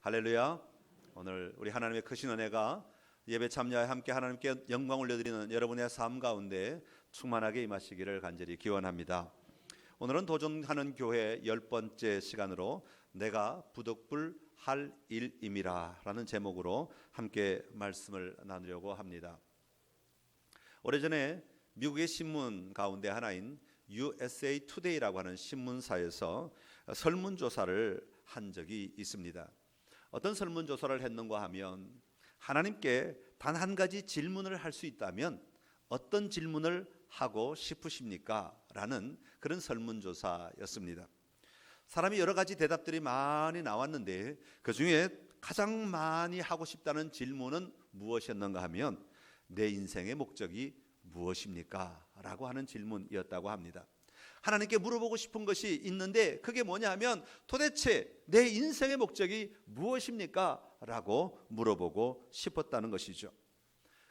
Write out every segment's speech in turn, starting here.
할렐루야. 오늘 우리 하나님의 크신 은혜가 예배 참여에 함께 하나님께 영광 올려드리는 여러분의 삶 가운데 충만하게 임하시기를 간절히 기원합니다. 오늘은 도전하는 교회 10번째 시간으로 내가 부득불 할 일임이라 라는 제목으로 함께 말씀을 나누려고 합니다. 오래전에 미국의 신문 가운데 하나인 USA Today라고 하는 신문사에서 설문조사를 한 적이 있습니다. 어떤 설문조사를 했는가 하면 하나님께 단 한 가지 질문을 할 수 있다면 어떤 질문을 하고 싶으십니까? 라는 그런 설문조사였습니다. 사람이 여러 가지 대답들이 많이 나왔는데 그 중에 가장 많이 하고 싶다는 질문은 무엇이었는가 하면 내 인생의 목적이 무엇입니까? 라고 하는 질문이었다고 합니다. 하나님께 물어보고 싶은 것이 있는데 그게 뭐냐 하면 도대체 내 인생의 목적이 무엇입니까? 라고 물어보고 싶었다는 것이죠.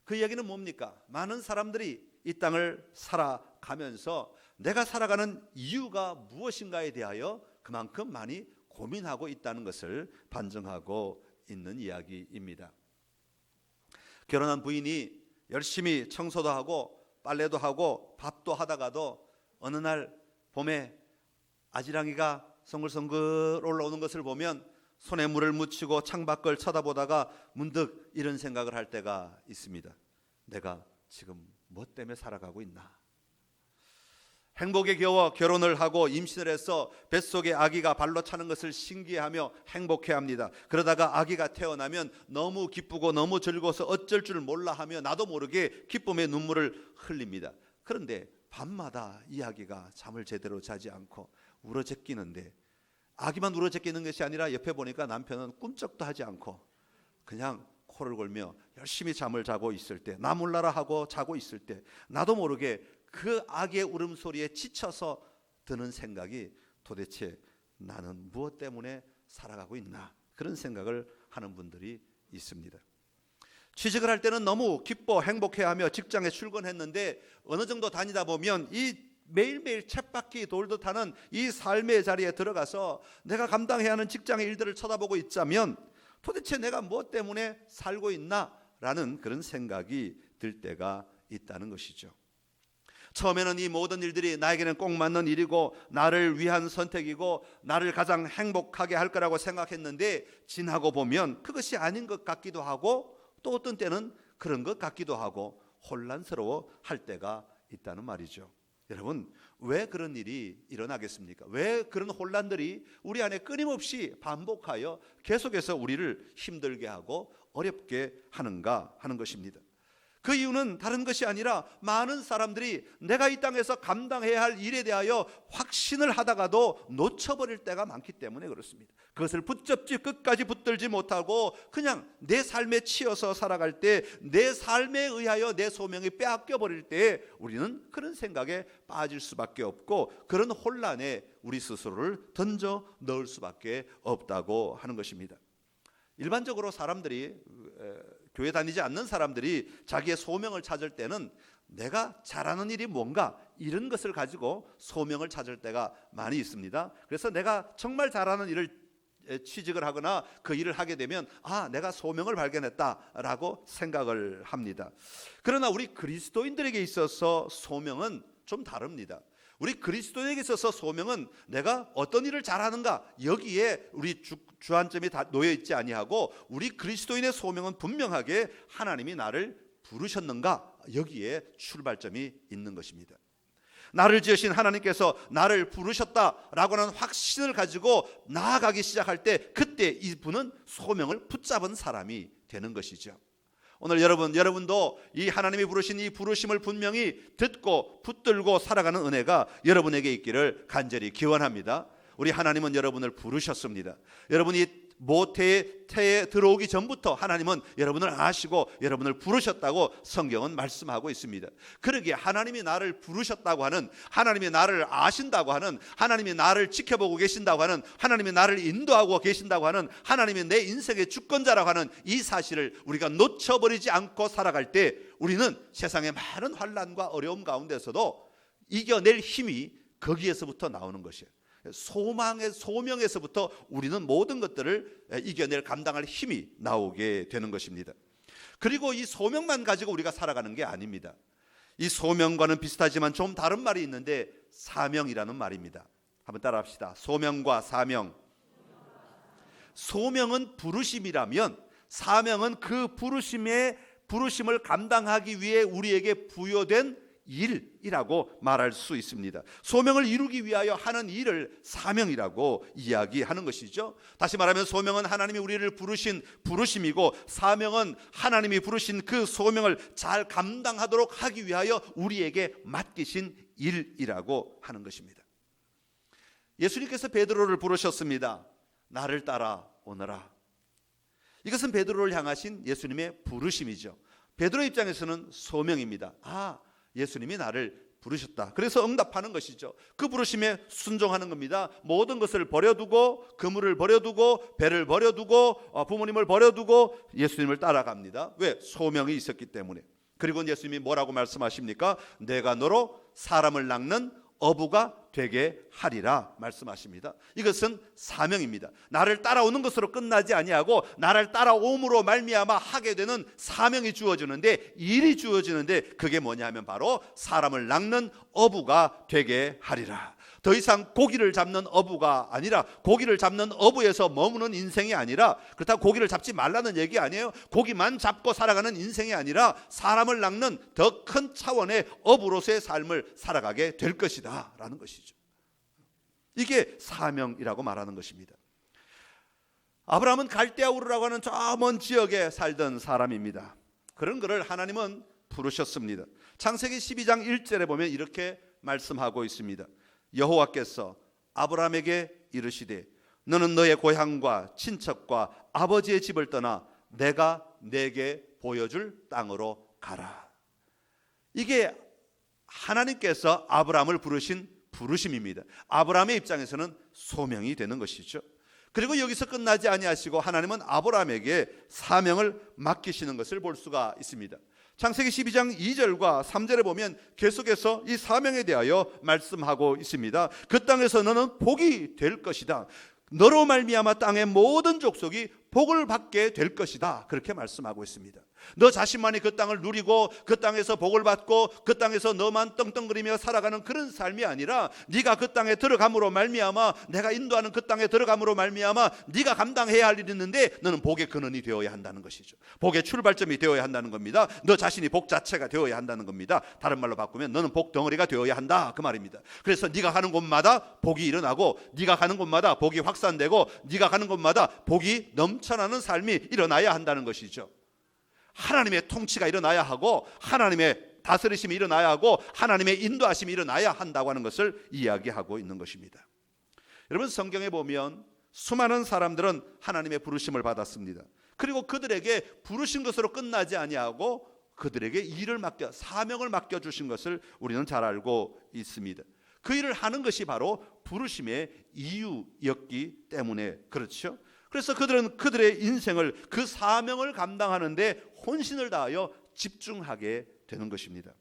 그 이야기는 뭡니까? 많은 사람들이 이 땅을 살아가면서 내가 살아가는 이유가 무엇인가에 대하여 그만큼 많이 고민하고 있다는 것을 반증하고 있는 이야기입니다. 결혼한 부인이 열심히 청소도 하고 빨래도 하고 밥도 하다가도 어느 날 봄에 아지랑이가 성글성글 올라오는 것을 보면 손에 물을 묻히고 창밖을 쳐다보다가 문득 이런 생각을 할 때가 있습니다. 내가 지금 뭐 때문에 살아가고 있나? 행복에 겨워 결혼을 하고 임신을 해서 뱃속에 아기가 발로 차는 것을 신기해하며 행복해합니다. 그러다가 아기가 태어나면 너무 기쁘고 너무 즐거워서 어쩔 줄 몰라 하며 나도 모르게 기쁨의 눈물을 흘립니다. 그런데 밤마다 이 아기가 잠을 제대로 자지 않고 울어제끼는데 아기만 울어제끼는 것이 아니라 옆에 보니까 남편은 꿈쩍도 하지 않고 그냥 코를 골며 열심히 잠을 자고 있을 때, 나 몰라라 하고 자고 있을 때 나도 모르게 그 아기의 울음소리에 지쳐서 드는 생각이 도대체 나는 무엇 때문에 살아가고 있나? 그런 생각을 하는 분들이 있습니다. 취직을 할 때는 너무 기뻐 행복해하며 직장에 출근했는데 어느 정도 다니다 보면 이 매일매일 쳇바퀴 돌듯 하는 이 삶의 자리에 들어가서 내가 감당해야 하는 직장의 일들을 쳐다보고 있자면 도대체 내가 무엇 때문에 살고 있나? 라는 그런 생각이 들 때가 있다는 것이죠. 처음에는 이 모든 일들이 나에게는 꼭 맞는 일이고 나를 위한 선택이고 나를 가장 행복하게 할 거라고 생각했는데 지나고 보면 그것이 아닌 것 같기도 하고 또 어떤 때는 그런 것 같기도 하고 혼란스러워 할 때가 있다는 말이죠. 여러분, 왜 그런 일이 일어나겠습니까? 왜 그런 혼란들이 우리 안에 끊임없이 반복하여 계속해서 우리를 힘들게 하고 어렵게 하는가 하는 것입니다. 그 이유는 다른 것이 아니라 많은 사람들이 내가 이 땅에서 감당해야 할 일에 대하여 확신을 하다가도 놓쳐버릴 때가 많기 때문에 그렇습니다. 그것을 붙잡지 끝까지 붙들지 못하고 그냥 내 삶에 치여서 살아갈 때 내 삶에 의하여 내 소명이 빼앗겨 버릴 때 우리는 그런 생각에 빠질 수밖에 없고 그런 혼란에 우리 스스로를 던져 넣을 수밖에 없다고 하는 것입니다. 일반적으로 사람들이 교회 다니지 않는 사람들이 자기의 소명을 찾을 때는 내가 잘하는 일이 뭔가 이런 것을 가지고 소명을 찾을 때가 많이 있습니다. 그래서 내가 정말 잘하는 일을 취직을 하거나 그 일을 하게 되면 내가 소명을 발견했다라고 생각을 합니다. 그러나 우리 그리스도인들에게 있어서 소명은 좀 다릅니다. 우리 그리스도인에게 있어서 소명은 내가 어떤 일을 잘하는가 여기에 우리 주안점이 다 놓여 있지 아니하고 우리 그리스도인의 소명은 분명하게 하나님이 나를 부르셨는가 여기에 출발점이 있는 것입니다. 나를 지으신 하나님께서 나를 부르셨다라고 하는 확신을 가지고 나아가기 시작할 때 그때 이분은 소명을 붙잡은 사람이 되는 것이죠. 오늘 여러분도 이 하나님이 부르신 이 부르심을 분명히 듣고 붙들고 살아가는 은혜가 여러분에게 있기를 간절히 기원합니다. 우리 하나님은 여러분을 부르셨습니다. 여러분이 모태에 들어오기 전부터 하나님은 여러분을 아시고 여러분을 부르셨다고 성경은 말씀하고 있습니다. 그러기에 하나님이 나를 부르셨다고 하는, 하나님이 나를 아신다고 하는, 하나님이 나를 지켜보고 계신다고 하는, 하나님이 나를 인도하고 계신다고 하는, 하나님이 내 인생의 주권자라고 하는 이 사실을 우리가 놓쳐버리지 않고 살아갈 때 우리는 세상의 많은 환난과 어려움 가운데서도 이겨낼 힘이 거기에서부터 나오는 것이에요. 소명에서부터 우리는 모든 것들을 이겨낼 감당할 힘이 나오게 되는 것입니다. 그리고 이 소명만 가지고 우리가 살아가는 게 아닙니다. 이 소명과는 비슷하지만 좀 다른 말이 있는데 사명이라는 말입니다. 한번 따라합시다. 소명과 사명. 소명은 부르심이라면 사명은 그 부르심을 감당하기 위해 우리에게 부여된 일이라고 말할 수 있습니다. 소명을 이루기 위하여 하는 일을 사명이라고 이야기하는 것이죠. 다시 말하면 소명은 하나님이 우리를 부르신 부르심이고 사명은 하나님이 부르신 그 소명을 잘 감당하도록 하기 위하여 우리에게 맡기신 일이라고 하는 것입니다. 예수님께서 베드로를 부르셨습니다. 나를 따라오너라. 이것은 베드로를 향하신 예수님의 부르심이죠. 베드로 입장에서는 소명입니다. 예수님이 나를 부르셨다. 그래서 응답하는 것이죠. 그 부르심에 순종하는 겁니다. 모든 것을 버려두고 그물을 버려두고 배를 버려두고 부모님을 버려두고 예수님을 따라갑니다. 왜? 소명이 있었기 때문에. 그리고 예수님이 뭐라고 말씀하십니까? 내가 너로 사람을 낚는 어부가 되게 하리라 말씀하십니다. 이것은 사명입니다. 나를 따라오는 것으로 끝나지 아니하고 나를 따라옴으로 말미암아 하게 되는 사명이 주어지는데, 일이 주어지는데, 그게 뭐냐면 바로 사람을 낚는 어부가 되게 하리라. 더 이상 고기를 잡는 어부가 아니라, 고기를 잡는 어부에서 머무는 인생이 아니라, 그렇다고 고기를 잡지 말라는 얘기 아니에요. 고기만 잡고 살아가는 인생이 아니라 사람을 낚는 더 큰 차원의 어부로서의 삶을 살아가게 될 것이다 라는 것이죠. 이게 사명이라고 말하는 것입니다. 아브라함은 갈대아 우르라고 하는 저 먼 지역에 살던 사람입니다. 그런 그를 하나님은 부르셨습니다. 창세기 12장 1절에 보면 이렇게 말씀하고 있습니다. 여호와께서 아브라함에게 이르시되 너는 너의 고향과 친척과 아버지의 집을 떠나 내가 내게 보여줄 땅으로 가라. 이게 하나님께서 아브라함을 부르신 부르심입니다. 아브라함의 입장에서는 소명이 되는 것이죠. 그리고 여기서 끝나지 아니하시고 하나님은 아브라함에게 사명을 맡기시는 것을 볼 수가 있습니다. 창세기 12장 2절과 3절에 보면 계속해서 이 사명에 대하여 말씀하고 있습니다. 그 땅에서 너는 복이 될 것이다. 너로 말미암아 땅의 모든 족속이 복을 받게 될 것이다. 그렇게 말씀하고 있습니다. 너 자신만이 그 땅을 누리고 그 땅에서 복을 받고 그 땅에서 너만 떵떵거리며 살아가는 그런 삶이 아니라, 네가 그 땅에 들어감으로 말미암아, 내가 인도하는 그 땅에 들어감으로 말미암아 네가 감당해야 할 일이 있는데 너는 복의 근원이 되어야 한다는 것이죠. 복의 출발점이 되어야 한다는 겁니다. 너 자신이 복 자체가 되어야 한다는 겁니다. 다른 말로 바꾸면 너는 복 덩어리가 되어야 한다 그 말입니다. 그래서 네가 가는 곳마다 복이 일어나고, 네가 가는 곳마다 복이 확산되고, 네가 가는 곳마다 복이 넘쳐나는 삶이 일어나야 한다는 것이죠. 하나님의 통치가 일어나야 하고, 하나님의 다스리심이 일어나야 하고, 하나님의 인도하심이 일어나야 한다고 하는 것을 이야기하고 있는 것입니다. 여러분, 성경에 보면 수많은 사람들은 하나님의 부르심을 받았습니다. 그리고 그들에게 부르신 것으로 끝나지 아니하고 그들에게 일을 맡겨, 사명을 맡겨주신 것을 우리는 잘 알고 있습니다. 그 일을 하는 것이 바로 부르심의 이유였기 때문에 그렇죠. 그래서 그들은 그들의 인생을, 그 사명을 감당하는데 혼신을 다하여 집중하게 되는 것입니다.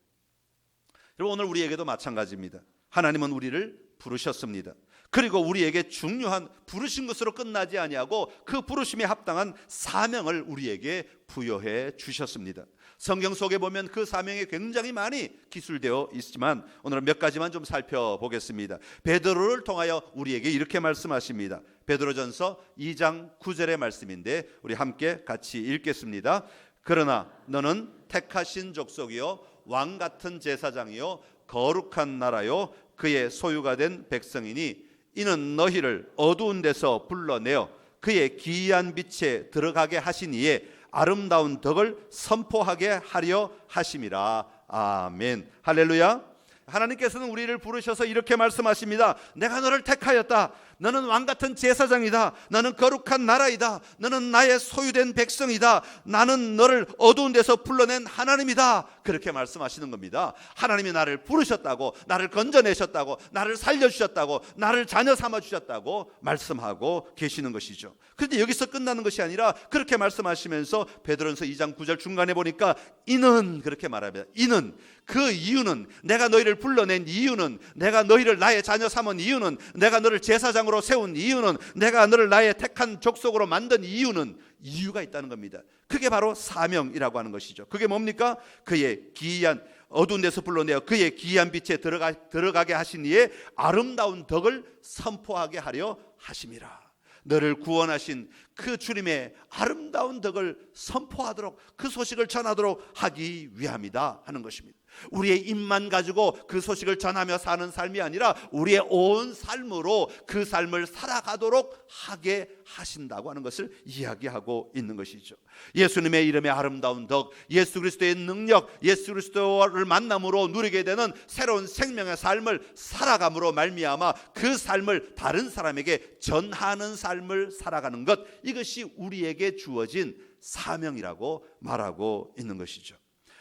여러분, 오늘 우리에게도 마찬가지입니다. 하나님은 우리를 부르셨습니다. 그리고 우리에게 중요한 부르신 것으로 끝나지 아니하고 그 부르심에 합당한 사명을 우리에게 부여해 주셨습니다. 성경 속에 보면 그 사명이 굉장히 많이 기술되어 있지만 오늘은 몇 가지만 좀 살펴보겠습니다. 베드로를 통하여 우리에게 이렇게 말씀하십니다. 베드로전서 2장 9절의 말씀인데 우리 함께 같이 읽겠습니다. 그러나 너는 택하신 족속이요 왕 같은 제사장이요 거룩한 나라요 그의 소유가 된 백성이니 이는 너희를 어두운 데서 불러내어 그의 기이한 빛에 들어가게 하신 이에 아름다운 덕을 선포하게 하려 하심이라. 아멘. 할렐루야. 하나님께서는 우리를 부르셔서 이렇게 말씀하십니다. 내가 너를 택하였다. 너는 왕같은 제사장이다. 너는 거룩한 나라이다. 너는 나의 소유된 백성이다. 나는 너를 어두운 데서 불러낸 하나님이다. 그렇게 말씀하시는 겁니다. 하나님이 나를 부르셨다고, 나를 건져내셨다고, 나를 살려주셨다고, 나를 자녀 삼아주셨다고 말씀하고 계시는 것이죠. 그런데 여기서 끝나는 것이 아니라 그렇게 말씀하시면서 베드로전서 2장 9절 중간에 보니까 이는 그렇게 말합니다. 이는, 그 이유는, 내가 너희를 불러낸 이유는, 내가 너희를 나의 자녀 삼은 이유는, 내가 너를 제사장으로 세운 이유는, 내가 너를 나의 택한 족속으로 만든 이유는, 이유가 있다는 겁니다. 그게 바로 사명이라고 하는 것이죠. 그게 뭡니까? 그의 기이한, 어두운 데서 불러내어 그의 기이한 빛에 들어가게 하신 이의 아름다운 덕을 선포하게 하려 하심이라. 너를 구원하신 그 주님의 아름다운 덕을 선포하도록, 그 소식을 전하도록 하기 위함이다 하는 것입니다. 우리의 입만 가지고 그 소식을 전하며 사는 삶이 아니라 우리의 온 삶으로 그 삶을 살아가도록 하게 하신다고 하는 것을 이야기하고 있는 것이죠. 예수님의 이름의 아름다운 덕, 예수 그리스도의 능력, 예수 그리스도를 만남으로 누리게 되는 새로운 생명의 삶을 살아감으로 말미암아 그 삶을 다른 사람에게 전하는 삶을 살아가는 것, 이것이 우리에게 주어진 사명이라고 말하고 있는 것이죠.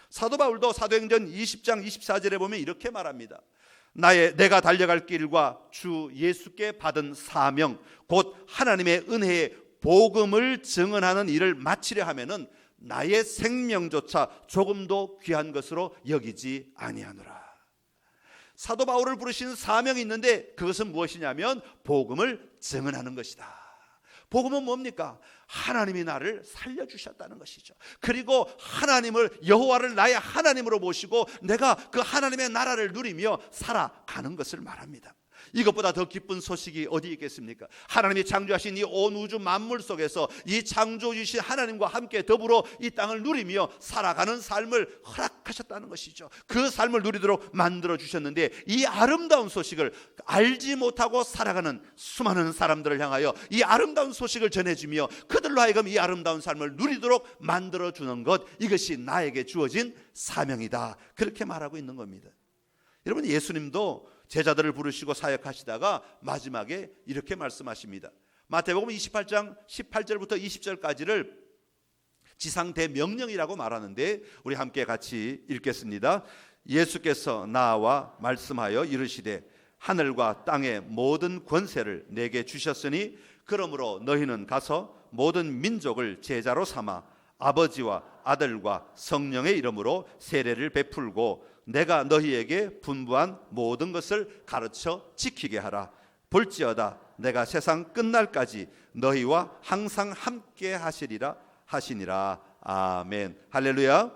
사도 바울도 사도행전 20장 24절에 보면 이렇게 말합니다. 내가 달려갈 길과 주 예수께 받은 사명, 곧 하나님의 은혜의 복음을 증언하는 일을 마치려 하면은 나의 생명조차 조금도 귀한 것으로 여기지 아니하노라. 사도 바울을 부르신 사명이 있는데 그것은 무엇이냐면 복음을 증언하는 것이다. 복음은 뭡니까? 하나님이 나를 살려주셨다는 것이죠. 그리고 하나님을, 여호와를 나의 하나님으로 모시고 내가 그 하나님의 나라를 누리며 살아가는 것을 말합니다. 이것보다 더 기쁜 소식이 어디 있겠습니까? 하나님이 창조하신 이 온 우주 만물 속에서 이 창조주신 하나님과 함께 더불어 이 땅을 누리며 살아가는 삶을 허락하셨다는 것이죠. 그 삶을 누리도록 만들어 주셨는데 이 아름다운 소식을 알지 못하고 살아가는 수많은 사람들을 향하여 이 아름다운 소식을 전해주며 그들로 하여금 이 아름다운 삶을 누리도록 만들어 주는 것, 이것이 나에게 주어진 사명이다. 그렇게 말하고 있는 겁니다. 여러분, 예수님도 제자들을 부르시고 사역하시다가 마지막에 이렇게 말씀하십니다. 마태복음 28장 18절부터 20절까지를 지상대명령이라고 말하는데 우리 함께 같이 읽겠습니다. 예수께서 나와 말씀하여 이르시되 하늘과 땅의 모든 권세를 내게 주셨으니 그러므로 너희는 가서 모든 민족을 제자로 삼아 아버지와 아들과 성령의 이름으로 세례를 베풀고 내가 너희에게 분부한 모든 것을 가르쳐 지키게 하라. 볼지어다 내가 세상 끝날까지 너희와 항상 함께 하시니라. 아멘. 할렐루야.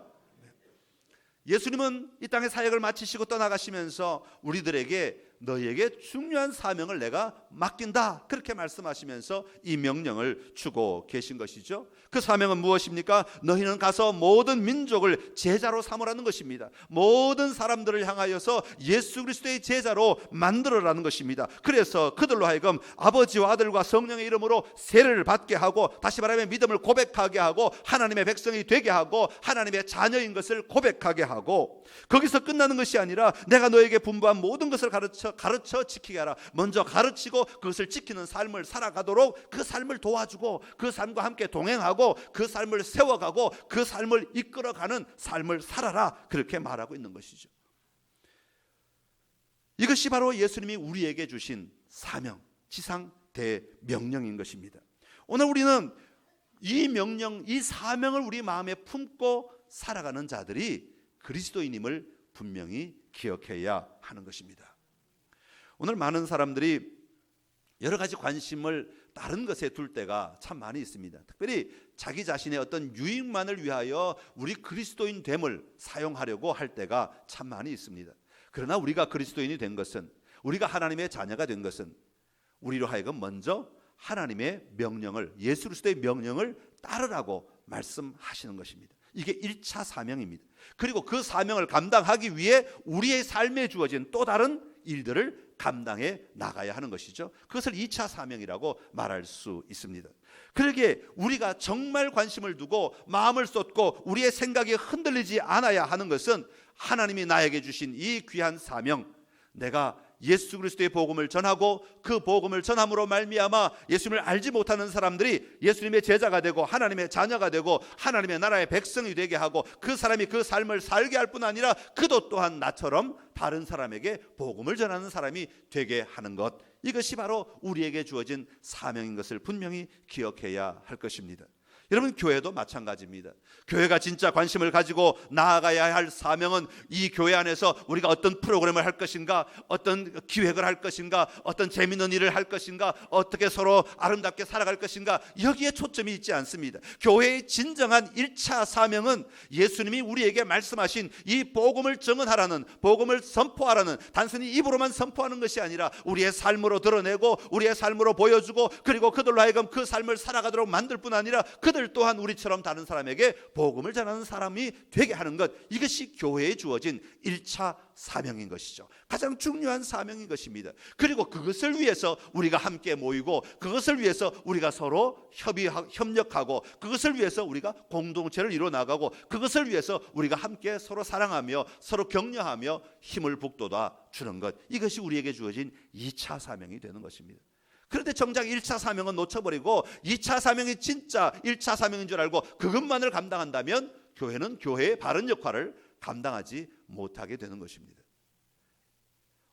예수님은 이 땅의 사역을 마치시고 떠나가시면서 우리들에게 너희에게 중요한 사명을 내가 맡긴다, 그렇게 말씀하시면서 이 명령을 주고 계신 것이죠. 그 사명은 무엇입니까? 너희는 가서 모든 민족을 제자로 삼으라는 것입니다. 모든 사람들을 향하여서 예수 그리스도의 제자로 만들어라는 것입니다. 그래서 그들로 하여금 아버지와 아들과 성령의 이름으로 세례를 받게 하고, 다시 말하면 믿음을 고백하게 하고, 하나님의 백성이 되게 하고, 하나님의 자녀인 것을 고백하게 하고, 거기서 끝나는 것이 아니라 내가 너에게 분부한 모든 것을 가르쳐 지키게 하라. 먼저 가르치고 그것을 지키는 삶을 살아가도록 그 삶을 도와주고 그 삶과 함께 동행하고 그 삶을 세워가고 그 삶을 이끌어가는 삶을 살아라, 그렇게 말하고 있는 것이죠. 이것이 바로 예수님이 우리에게 주신 사명, 지상 대명령인 것입니다. 오늘 우리는 이 명령, 이 사명을 우리 마음에 품고 살아가는 자들이 그리스도인임을 분명히 기억해야 하는 것입니다. 오늘 많은 사람들이 여러 가지 관심을 다른 것에 둘 때가 참 많이 있습니다. 특별히 자기 자신의 어떤 유익만을 위하여 우리 그리스도인 됨을 사용하려고 할 때가 참 많이 있습니다. 그러나 우리가 그리스도인이 된 것은, 우리가 하나님의 자녀가 된 것은 우리로 하여금 먼저 하나님의 명령을, 예수 그리스도의 명령을 따르라고 말씀하시는 것입니다. 이게 1차 사명입니다. 그리고 그 사명을 감당하기 위해 우리의 삶에 주어진 또 다른 일들을 감당해 나가야 하는 것이죠. 그것을 2차 사명이라고 말할 수 있습니다. 그러기에 우리가 정말 관심을 두고 마음을 쏟고 우리의 생각이 흔들리지 않아야 하는 것은 하나님이 나에게 주신 이 귀한 사명, 내가 예수 그리스도의 복음을 전하고 그 복음을 전함으로 말미암아 예수님을 알지 못하는 사람들이 예수님의 제자가 되고 하나님의 자녀가 되고 하나님의 나라의 백성이 되게 하고 그 사람이 그 삶을 살게 할 뿐 아니라 그도 또한 나처럼 다른 사람에게 복음을 전하는 사람이 되게 하는 것, 이것이 바로 우리에게 주어진 사명인 것을 분명히 기억해야 할 것입니다. 여러분, 교회도 마찬가지입니다. 교회가 진짜 관심을 가지고 나아가야 할 사명은 이 교회 안에서 우리가 어떤 프로그램을 할 것인가, 어떤 기획을 할 것인가, 어떤 재미있는 일을 할 것인가, 어떻게 서로 아름답게 살아갈 것인가, 여기에 초점이 있지 않습니다. 교회의 진정한 1차 사명은 예수님이 우리에게 말씀하신 이 복음을 증언하라는, 복음을 선포하라는, 단순히 입으로만 선포하는 것이 아니라 우리의 삶으로 드러내고 우리의 삶으로 보여주고 그리고 그들로 하여금 그 삶을 살아가도록 만들 뿐 아니라 그들 또한 우리처럼 다른 사람에게 복음을 전하는 사람이 되게 하는 것, 이것이 교회에 주어진 1차 사명인 것이죠. 가장 중요한 사명인 것입니다. 그리고 그것을 위해서 우리가 함께 모이고 그것을 위해서 우리가 서로 협력하고 그것을 위해서 우리가 공동체를 이루어 나가고 그것을 위해서 우리가 함께 서로 사랑하며 서로 격려하며 힘을 북돋아 주는 것, 이것이 우리에게 주어진 2차 사명이 되는 것입니다. 그런데 정작 1차 사명은 놓쳐버리고 2차 사명이 진짜 1차 사명인 줄 알고 그것만을 감당한다면 교회는 교회의 바른 역할을 감당하지 못하게 되는 것입니다.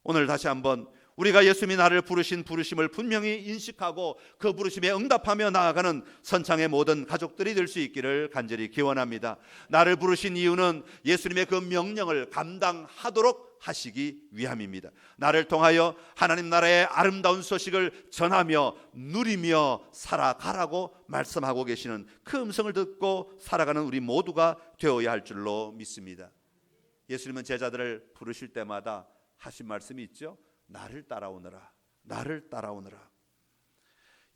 오늘 다시 한번 우리가 예수님이 나를 부르신 부르심을 분명히 인식하고 그 부르심에 응답하며 나아가는 선창의 모든 가족들이 될 수 있기를 간절히 기원합니다. 나를 부르신 이유는 예수님의 그 명령을 감당하도록 하시기 위함입니다. 나를 통하여 하나님 나라의 아름다운 소식을 전하며 누리며 살아가라고 말씀하고 계시는 그 음성을 듣고 살아가는 우리 모두가 되어야 할 줄로 믿습니다. 예수님은 제자들을 부르실 때마다 하신 말씀이 있죠. 나를 따라오너라, 나를 따라오너라.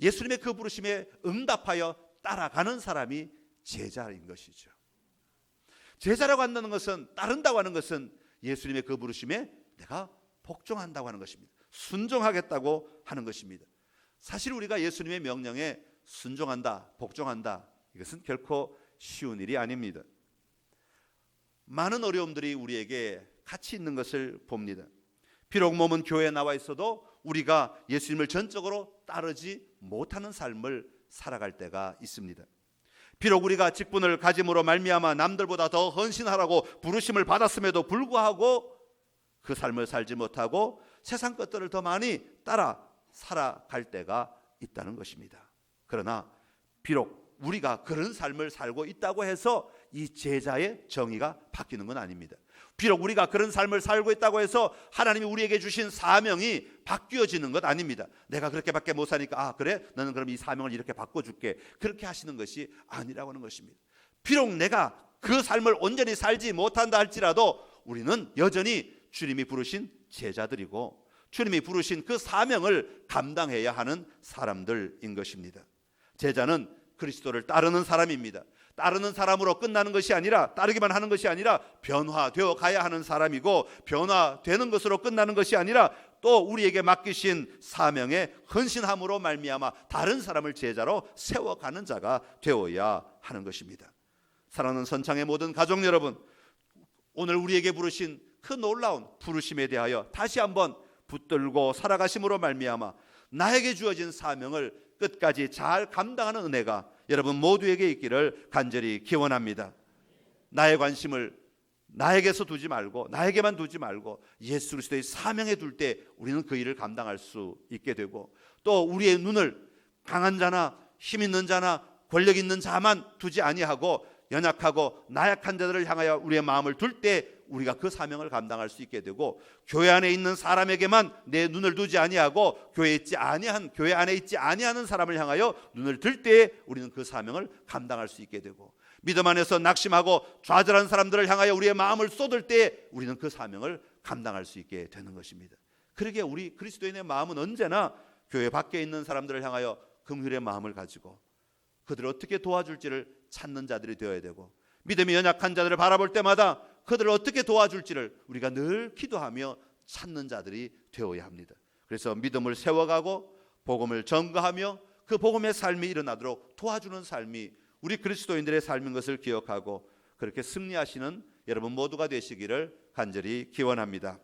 예수님의 그 부르심에 응답하여 따라가는 사람이 제자인 것이죠. 제자라고 한다는 것은, 따른다고 하는 것은 예수님의 그 부르심에 내가 복종한다고 하는 것입니다. 순종하겠다고 하는 것입니다. 사실 우리가 예수님의 명령에 순종한다, 복종한다, 이것은 결코 쉬운 일이 아닙니다. 많은 어려움들이 우리에게 같이 있는 것을 봅니다. 비록 몸은 교회에 나와 있어도 우리가 예수님을 전적으로 따르지 못하는 삶을 살아갈 때가 있습니다. 비록 우리가 직분을 가짐으로 말미암아 남들보다 더 헌신하라고 부르심을 받았음에도 불구하고 그 삶을 살지 못하고 세상 것들을 더 많이 따라 살아갈 때가 있다는 것입니다. 그러나 비록 우리가 그런 삶을 살고 있다고 해서 이 제자의 정의가 바뀌는 건 아닙니다. 비록 우리가 그런 삶을 살고 있다고 해서 하나님이 우리에게 주신 사명이 바뀌어지는 것 아닙니다. 내가 그렇게밖에 못 사니까 그래? 너는 그럼 이 사명을 이렇게 바꿔줄게. 그렇게 하시는 것이 아니라고 하는 것입니다. 비록 내가 그 삶을 온전히 살지 못한다 할지라도 우리는 여전히 주님이 부르신 제자들이고 주님이 부르신 그 사명을 감당해야 하는 사람들인 것입니다. 제자는 그리스도를 따르는 사람입니다. 따르는 사람으로 끝나는 것이 아니라, 따르기만 하는 것이 아니라 변화되어 가야 하는 사람이고, 변화되는 것으로 끝나는 것이 아니라 또 우리에게 맡기신 사명에 헌신함으로 말미암아 다른 사람을 제자로 세워가는 자가 되어야 하는 것입니다. 사랑하는 선창의 모든 가족 여러분, 오늘 우리에게 부르신 그 놀라운 부르심에 대하여 다시 한번 붙들고 살아가심으로 말미암아 나에게 주어진 사명을 끝까지 잘 감당하는 은혜가 여러분 모두에게 있기를 간절히 기원합니다. 나의 관심을 나에게서 두지 말고, 나에게만 두지 말고 예수 그리스도의 사명에 둘 때 우리는 그 일을 감당할 수 있게 되고, 또 우리의 눈을 강한 자나 힘 있는 자나 권력 있는 자만 두지 아니하고 연약하고 나약한 자들을 향하여 우리의 마음을 둘 때 우리가 그 사명을 감당할 수 있게 되고, 교회 안에 있는 사람에게만 내 눈을 두지 아니하고 교회 안에 있지 아니하는 사람을 향하여 눈을 들 때에 우리는 그 사명을 감당할 수 있게 되고, 믿음 안에서 낙심하고 좌절한 사람들을 향하여 우리의 마음을 쏟을 때에 우리는 그 사명을 감당할 수 있게 되는 것입니다. 그러기에 우리 그리스도인의 마음은 언제나 교회 밖에 있는 사람들을 향하여 긍휼의 마음을 가지고 그들을 어떻게 도와줄지를 찾는 자들이 되어야 되고, 믿음이 연약한 자들을 바라볼 때마다 그들을 어떻게 도와줄지를 우리가 늘 기도하며 찾는 자들이 되어야 합니다. 그래서 믿음을 세워가고 복음을 전가하며 그 복음의 삶이 일어나도록 도와주는 삶이 우리 그리스도인들의 삶인 것을 기억하고 그렇게 승리하시는 여러분 모두가 되시기를 간절히 기원합니다.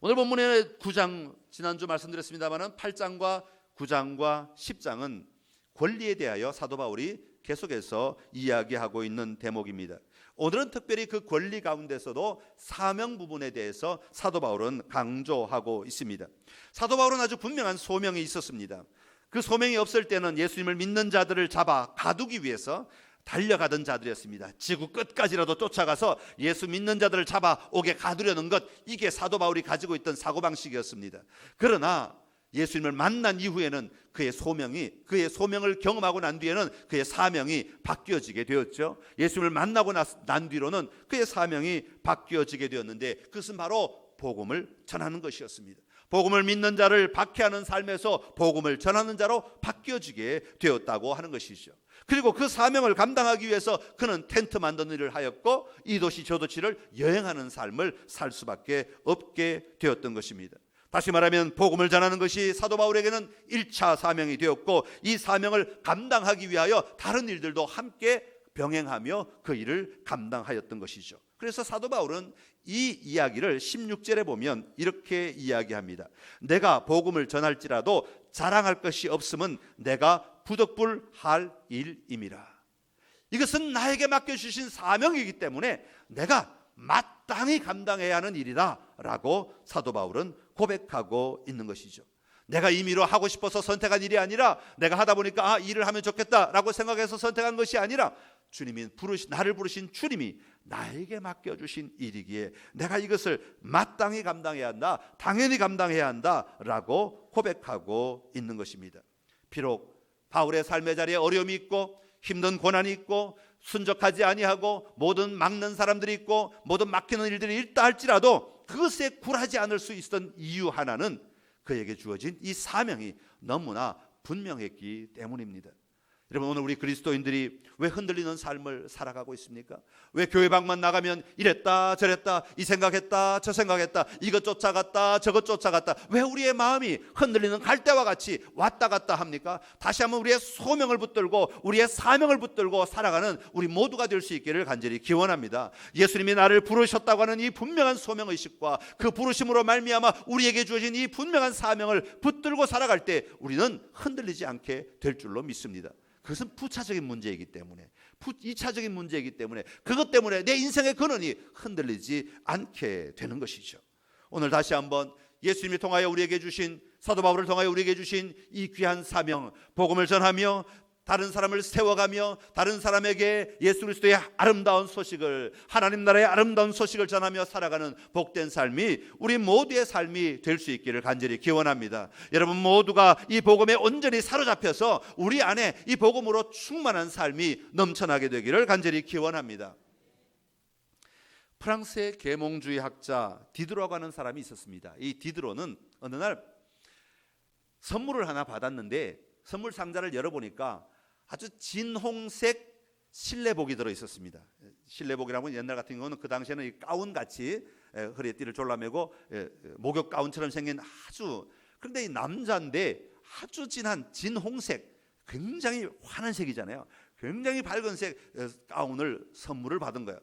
오늘 본문의 9장, 지난주 말씀드렸습니다마는 8장과 9장과 10장은 권리에 대하여 사도 바울이 계속해서 이야기하고 있는 대목입니다. 오늘은 특별히 그 권리 가운데서도 사명 부분에 대해서 사도 바울은 강조하고 있습니다. 사도 바울은 아주 분명한 소명이 있었습니다. 그 소명이 없을 때는 예수님을 믿는 자들을 잡아 가두기 위해서 달려가던 자들이었습니다. 지구 끝까지라도 쫓아가서 예수 믿는 자들을 잡아 오게 가두려는 것, 이게 사도 바울이 가지고 있던 사고방식이었습니다. 그러나 예수님을 만난 이후에는 그의 소명을 경험하고 난 뒤에는 그의 사명이 바뀌어지게 되었죠. 예수님을 만나고 난 뒤로는 그의 사명이 바뀌어지게 되었는데, 그것은 바로 복음을 전하는 것이었습니다. 복음을 믿는 자를 박해하는 삶에서 복음을 전하는 자로 바뀌어지게 되었다고 하는 것이죠. 그리고 그 사명을 감당하기 위해서 그는 텐트 만드는 일을 하였고, 이 도시 저 도시를 여행하는 삶을 살 수밖에 없게 되었던 것입니다. 다시 말하면 복음을 전하는 것이 사도 바울에게는 1차 사명이 되었고, 이 사명을 감당하기 위하여 다른 일들도 함께 병행하며 그 일을 감당하였던 것이죠. 그래서 사도 바울은 이 이야기를 16절에 보면 이렇게 이야기합니다. 내가 복음을 전할지라도 자랑할 것이 없음은 내가 부득불할 일임이라. 이것은 나에게 맡겨주신 사명이기 때문에 내가 마땅히 감당해야 하는 일이다 라고 사도 바울은 고백하고 있는 것이죠. 내가 임의로 하고 싶어서 선택한 일이 아니라, 내가 하다 보니까 일을 하면 좋겠다라고 생각해서 선택한 것이 아니라, 주님이 나를 부르신 주님이 나에게 맡겨주신 일이기에 내가 이것을 마땅히 감당해야 한다, 당연히 감당해야 한다라고 고백하고 있는 것입니다. 비록 바울의 삶의 자리에 어려움이 있고 힘든 고난이 있고 순적하지 아니하고 모든 막는 사람들이 있고 모든 막히는 일들이 있다 할지라도 그것에 굴하지 않을 수 있었던 이유 하나는 그에게 주어진 이 사명이 너무나 분명했기 때문입니다. 여러분, 오늘 우리 그리스도인들이 왜 흔들리는 삶을 살아가고 있습니까? 왜 교회 방만 나가면 이랬다 저랬다, 이 생각했다 저 생각했다, 이것 쫓아갔다 저것 쫓아갔다, 왜 우리의 마음이 흔들리는 갈대와 같이 왔다 갔다 합니까? 다시 한번 우리의 소명을 붙들고 우리의 사명을 붙들고 살아가는 우리 모두가 될 수 있기를 간절히 기원합니다. 예수님이 나를 부르셨다고 하는 이 분명한 소명의식과 그 부르심으로 말미암아 우리에게 주어진 이 분명한 사명을 붙들고 살아갈 때 우리는 흔들리지 않게 될 줄로 믿습니다. 그것은 부차적인 문제이기 때문에, 2차적인 문제이기 때문에, 그것 때문에 내 인생의 근원이 흔들리지 않게 되는 것이죠. 오늘 다시 한번 예수님이 통하여 우리에게 주신, 사도 바울을 통하여 우리에게 주신 이 귀한 사명, 복음을 전하며 다른 사람을 세워가며 다른 사람에게 예수 그리스도의 아름다운 소식을, 하나님 나라의 아름다운 소식을 전하며 살아가는 복된 삶이 우리 모두의 삶이 될 수 있기를 간절히 기원합니다. 여러분 모두가 이 복음에 온전히 사로잡혀서 우리 안에 이 복음으로 충만한 삶이 넘쳐나게 되기를 간절히 기원합니다. 프랑스의 계몽주의 학자 디드로라고 하는 사람이 있었습니다. 이 디드로는 어느 날 선물을 하나 받았는데 선물 상자를 열어보니까 아주 진홍색 실내복이 들어 있었습니다. 실내복이라면 옛날 같은 경우는 그 당시에는 이 가운같이 허리에 띠를 졸라매고 목욕 가운처럼 생긴 아주, 그런데 이 남자인데 아주 진한 진홍색, 굉장히 환한 색이잖아요. 굉장히 밝은 색 가운을 선물을 받은 거예요.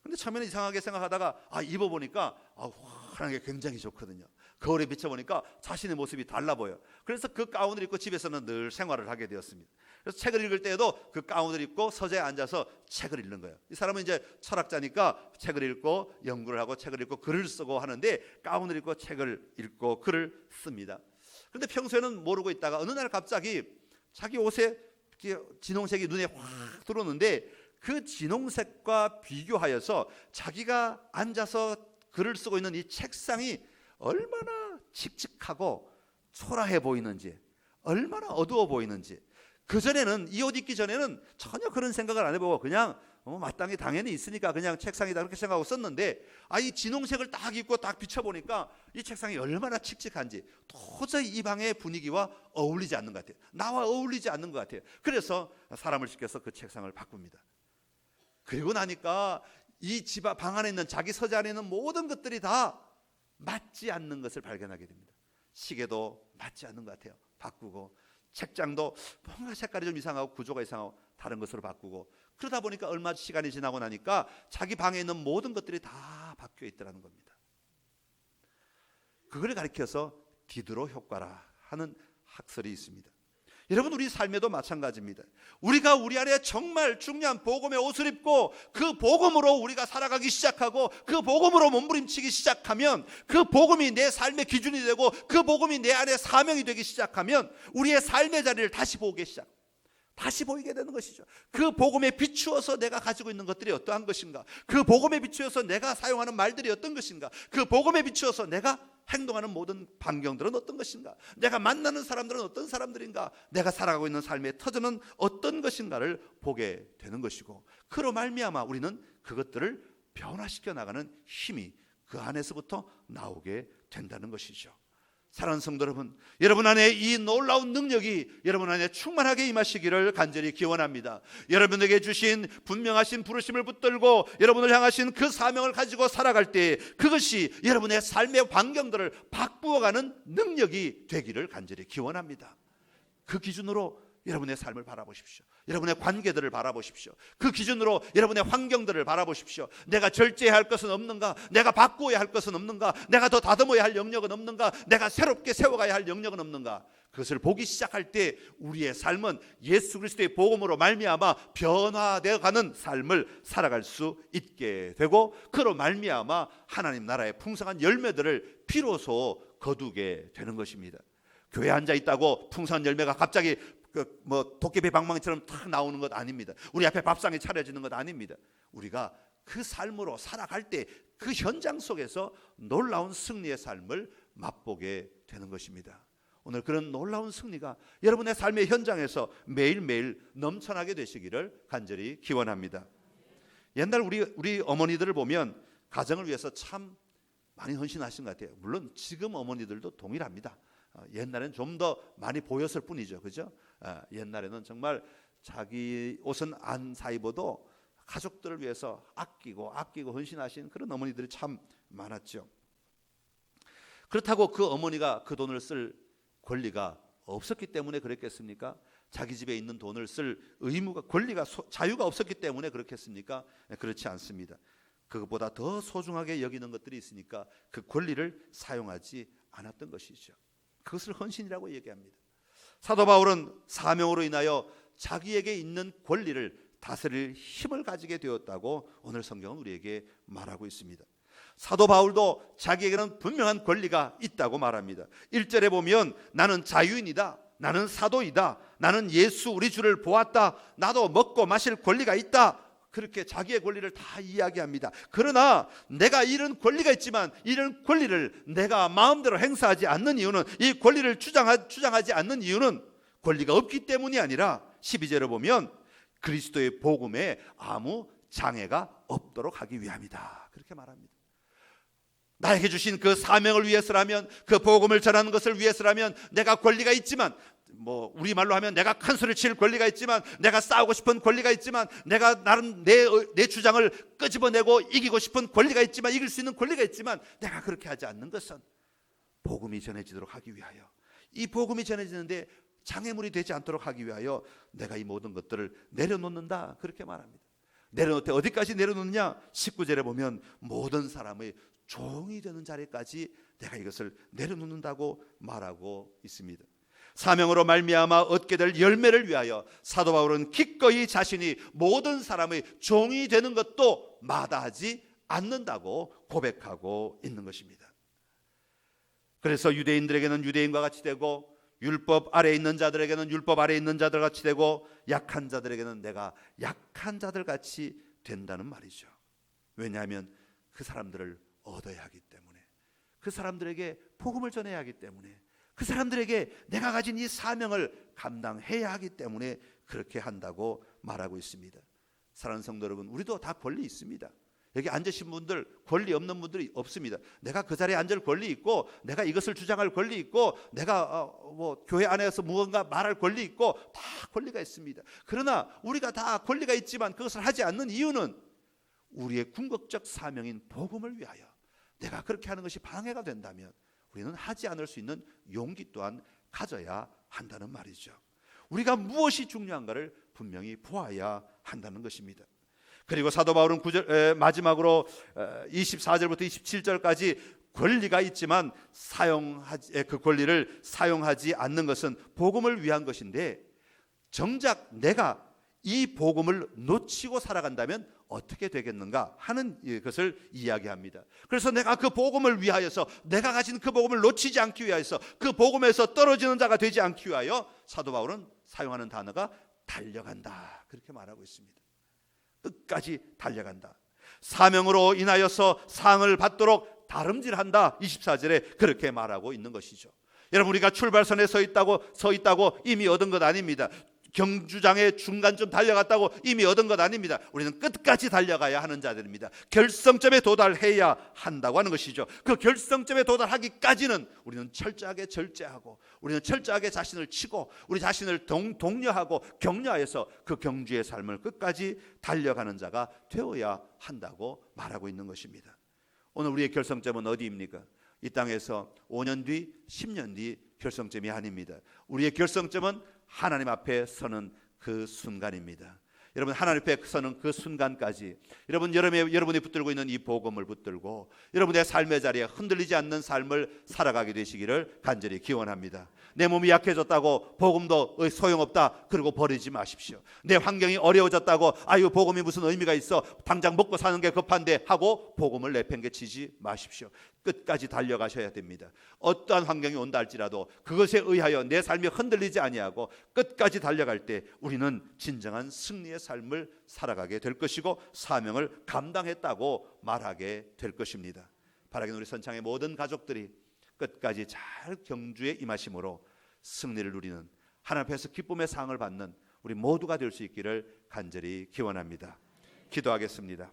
근데 처음에는 이상하게 생각하다가 입어보니까 환한 게 굉장히 좋거든요. 거울에 비춰보니까 자신의 모습이 달라 보여. 그래서 그 가운을 입고 집에서는 늘 생활을 하게 되었습니다. 그래서 책을 읽을 때에도 그 가운을 입고 서재에 앉아서 책을 읽는 거예요. 이 사람은 이제 철학자니까 책을 읽고 연구를 하고 책을 읽고 글을 쓰고 하는데 가운을 입고 책을 읽고 글을 씁니다. 그런데 평소에는 모르고 있다가 어느 날 갑자기 자기 옷에 진홍색이 눈에 확 들어오는데 그 진홍색과 비교하여서 자기가 앉아서 글을 쓰고 있는 이 책상이 얼마나 칙칙하고 초라해 보이는지, 얼마나 어두워 보이는지, 그전에는 이 옷 입기 전에는 전혀 그런 생각을 안 해보고 그냥 마땅히 당연히 있으니까 그냥 책상이다 그렇게 생각하고 썼는데 이 진홍색을 딱 입고 딱 비춰보니까 이 책상이 얼마나 칙칙한지 도저히 이 방의 분위기와 어울리지 않는 것 같아요. 나와 어울리지 않는 것 같아요. 그래서 사람을 시켜서 그 책상을 바꿉니다. 그리고 나니까 이 집 방 안에 있는 자기 서재 안에 있는 모든 것들이 다 맞지 않는 것을 발견하게 됩니다. 시계도 맞지 않는 것 같아요. 바꾸고 책장도 뭔가 색깔이 좀 이상하고 구조가 이상하고 다른 것으로 바꾸고, 그러다 보니까 얼마 시간이 지나고 나니까 자기 방에 있는 모든 것들이 다 바뀌어 있더라는 겁니다. 그걸 가리켜서 디드로 효과라 하는 학설이 있습니다. 여러분, 우리 삶에도 마찬가지입니다. 우리가 우리 안에 정말 중요한 복음의 옷을 입고 그 복음으로 우리가 살아가기 시작하고 그 복음으로 몸부림치기 시작하면, 그 복음이 내 삶의 기준이 되고 그 복음이 내 안에 사명이 되기 시작하면 우리의 삶의 자리를 다시 보이게 되는 것이죠. 그 복음에 비추어서 내가 가지고 있는 것들이 어떠한 것인가, 그 복음에 비추어서 내가 사용하는 말들이 어떤 것인가, 그 복음에 비추어서 내가 행동하는 모든 반경들은 어떤 것인가, 내가 만나는 사람들은 어떤 사람들인가, 내가 살아가고 있는 삶의 터전은 어떤 것인가를 보게 되는 것이고, 그로 말미암아 우리는 그것들을 변화시켜 나가는 힘이 그 안에서부터 나오게 된다는 것이죠. 사랑하는 성도 여러분, 여러분 안에 이 놀라운 능력이 여러분 안에 충만하게 임하시기를 간절히 기원합니다. 여러분에게 주신 분명하신 부르심을 붙들고 여러분을 향하신 그 사명을 가지고 살아갈 때 그것이 여러분의 삶의 환경들을 바꾸어가는 능력이 되기를 간절히 기원합니다. 그 기준으로 여러분의 삶을 바라보십시오. 여러분의 관계들을 바라보십시오. 그 기준으로 여러분의 환경들을 바라보십시오. 내가 절제해야 할 것은 없는가? 내가 바꾸어야 할 것은 없는가? 내가 더 다듬어야 할 영역은 없는가? 내가 새롭게 세워가야 할 영역은 없는가? 그것을 보기 시작할 때 우리의 삶은 예수 그리스도의 복음으로 말미암아 변화되어 가는 삶을 살아갈 수 있게 되고, 그로 말미암아 하나님 나라의 풍성한 열매들을 비로소 거두게 되는 것입니다. 교회에 앉아 있다고 풍성한 열매가 갑자기 도깨비 방망이처럼 탁 나오는 것 아닙니다. 우리 앞에 밥상이 차려지는 것 아닙니다. 우리가 그 삶으로 살아갈 때 그 현장 속에서 놀라운 승리의 삶을 맛보게 되는 것입니다. 오늘 그런 놀라운 승리가 여러분의 삶의 현장에서 매일매일 넘쳐나게 되시기를 간절히 기원합니다. 옛날 우리 어머니들을 보면 가정을 위해서 참 많이 헌신하신 것 같아요. 물론 지금 어머니들도 동일합니다. 옛날에는 좀 더 많이 보였을 뿐이죠, 그죠? 옛날에는 정말 자기 옷은 안 사입어도 가족들을 위해서 아끼고 헌신하신 그런 어머니들이 참 많았죠. 그렇다고 그 어머니가 그 돈을 쓸 권리가 없었기 때문에 그랬겠습니까? 자기 집에 있는 돈을 쓸 의무가, 권리가, 자유가 없었기 때문에 그렇겠습니까? 그렇지 않습니다. 그것보다 더 소중하게 여기는 것들이 있으니까 그 권리를 사용하지 않았던 것이죠. 그것을 헌신이라고 얘기합니다. 사도 바울은 사명으로 인하여 자기에게 있는 권리를 다스릴 힘을 가지게 되었다고 오늘 성경은 우리에게 말하고 있습니다. 사도 바울도 자기에게는 분명한 권리가 있다고 말합니다. 1절에 보면 나는 자유인이다, 나는 사도이다, 나는 예수 우리 주를 보았다, 나도 먹고 마실 권리가 있다, 그렇게 자기의 권리를 다 이야기합니다. 그러나 내가 이런 권리가 있지만 이런 권리를 내가 마음대로 행사하지 않는 이유는, 이 권리를 주장하지 않는 이유는 권리가 없기 때문이 아니라 12절에 보면 그리스도의 복음에 아무 장애가 없도록 하기 위함이다, 그렇게 말합니다. 나에게 주신 그 사명을 위해서라면, 그 복음을 전하는 것을 위해서라면 내가 권리가 있지만, 우리말로 하면 내가 큰 소리를 칠 권리가 있지만, 내가 싸우고 싶은 권리가 있지만, 내가 나름 내 주장을 끄집어내고 이기고 싶은 권리가 있지만, 이길 수 있는 권리가 있지만, 내가 그렇게 하지 않는 것은 복음이 전해지도록 하기 위하여, 이 복음이 전해지는데 장애물이 되지 않도록 하기 위하여 내가 이 모든 것들을 내려놓는다, 그렇게 말합니다. 내려놓을 때 어디까지 내려놓느냐? 19절에 보면 모든 사람의 종이 되는 자리까지 내가 이것을 내려놓는다고 말하고 있습니다. 사명으로 말미암아 얻게 될 열매를 위하여 사도 바울은 기꺼이 자신이 모든 사람의 종이 되는 것도 마다하지 않는다고 고백하고 있는 것입니다. 그래서 유대인들에게는 유대인과 같이 되고, 율법 아래에 있는 자들에게는 율법 아래에 있는 자들 같이 되고, 약한 자들에게는 내가 약한 자들 같이 된다는 말이죠. 왜냐하면 그 사람들을 얻어야 하기 때문에, 그 사람들에게 복음을 전해야 하기 때문에, 그 사람들에게 내가 가진 이 사명을 감당해야 하기 때문에 그렇게 한다고 말하고 있습니다. 사랑하는 성도 여러분, 우리도 다 권리 있습니다. 여기 앉으신 분들 권리 없는 분들이 없습니다. 내가 그 자리에 앉을 권리 있고, 내가 이것을 주장할 권리 있고, 내가 교회 안에서 무언가 말할 권리 있고, 다 권리가 있습니다. 그러나 우리가 다 권리가 있지만 그것을 하지 않는 이유는 우리의 궁극적 사명인 복음을 위하여, 내가 그렇게 하는 것이 방해가 된다면 우리는 하지 않을 수 있는 용기 또한 가져야 한다는 말이죠. 우리가 무엇이 중요한가를 분명히 보아야 한다는 것입니다. 그리고 사도 바울은 마지막으로 24절부터 27절까지 권리가 있지만 그 권리를 사용하지 않는 것은 복음을 위한 것인데, 정작 내가 이 복음을 놓치고 살아간다면 어떻게 되겠는가 하는 것을 이야기합니다. 그래서 내가 그 복음을 위하여서, 내가 가진 그 복음을 놓치지 않기 위하여서, 그 복음에서 떨어지는 자가 되지 않기 위하여 사도 바울은 사용하는 단어가 달려간다, 그렇게 말하고 있습니다. 끝까지 달려간다. 사명으로 인하여서 상을 받도록 다름질한다, 24절에 그렇게 말하고 있는 것이죠. 여러분, 우리가 출발선에 서 있다고 이미 얻은 것 아닙니다. 경주장의 중간쯤 달려갔다고 이미 얻은 것 아닙니다. 우리는 끝까지 달려가야 하는 자들입니다. 결성점에 도달해야 한다고 하는 것이죠. 그 결성점에 도달하기까지는 우리는 철저하게 절제하고, 우리는 철저하게 자신을 치고, 우리 자신을 독려하고 격려해서 그 경주의 삶을 끝까지 달려가는 자가 되어야 한다고 말하고 있는 것입니다. 오늘 우리의 결성점은 어디입니까? 이 땅에서 5년 뒤, 10년 뒤 결성점이 아닙니다. 우리의 결성점은 하나님 앞에 서는 그 순간입니다. 여러분, 하나님 앞에 서는 그 순간까지 여러분이 붙들고 있는 이 복음을 붙들고 여러분의 삶의 자리에 흔들리지 않는 삶을 살아가게 되시기를 간절히 기원합니다. 내 몸이 약해졌다고 복음도 소용없다 그러고 버리지 마십시오. 내 환경이 어려워졌다고 아유 복음이 무슨 의미가 있어, 당장 먹고 사는 게 급한데 하고 복음을 내팽개치지 마십시오. 끝까지 달려가셔야 됩니다. 어떠한 환경이 온다 할지라도 그것에 의하여 내 삶이 흔들리지 아니하고 끝까지 달려갈 때 우리는 진정한 승리의 삶을 살아가게 될 것이고 사명을 감당했다고 말하게 될 것입니다. 바라기는 우리 선창의 모든 가족들이 끝까지 잘 경주에 임하심으로 승리를 누리는, 하나님 앞에서 기쁨의 상을 받는 우리 모두가 될 수 있기를 간절히 기원합니다. 기도하겠습니다.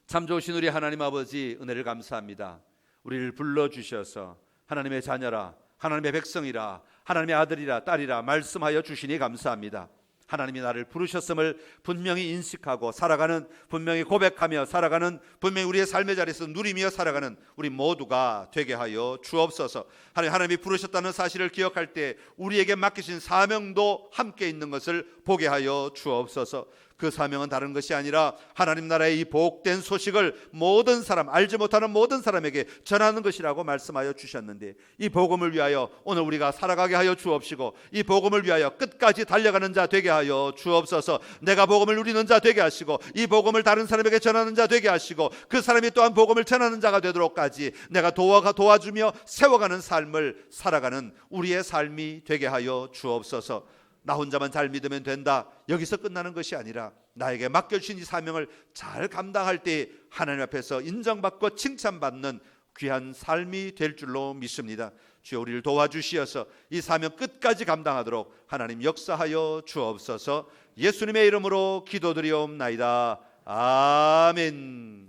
참 좋으신 우리 하나님 아버지, 은혜를 감사합니다. 우리를 불러주셔서 하나님의 자녀라, 하나님의 백성이라, 하나님의 아들이라 딸이라 말씀하여 주시니 감사합니다. 하나님이 나를 부르셨음을 분명히 인식하고 살아가는, 분명히 고백하며 살아가는, 분명히 우리의 삶의 자리에서 누리며 살아가는 우리 모두가 되게 하여 주옵소서. 하나님이 부르셨다는 사실을 기억할 때 우리에게 맡기신 사명도 함께 있는 것을 보게 하여 주옵소서. 그 사명은 다른 것이 아니라 하나님 나라의 이 복된 소식을 모든 사람, 알지 못하는 모든 사람에게 전하는 것이라고 말씀하여 주셨는데, 이 복음을 위하여 오늘 우리가 살아가게 하여 주옵시고, 이 복음을 위하여 끝까지 달려가는 자 되게 하여 주옵소서. 내가 복음을 누리는 자 되게 하시고, 이 복음을 다른 사람에게 전하는 자 되게 하시고, 그 사람이 또한 복음을 전하는 자가 되도록까지 내가 도와주며 세워가는 삶을 살아가는 우리의 삶이 되게 하여 주옵소서. 나 혼자만 잘 믿으면 된다, 여기서 끝나는 것이 아니라 나에게 맡겨주신 이 사명을 잘 감당할 때 하나님 앞에서 인정받고 칭찬받는 귀한 삶이 될 줄로 믿습니다. 주여, 우리를 도와주시어서 이 사명 끝까지 감당하도록 하나님 역사하여 주옵소서. 예수님의 이름으로 기도드리옵나이다. 아멘.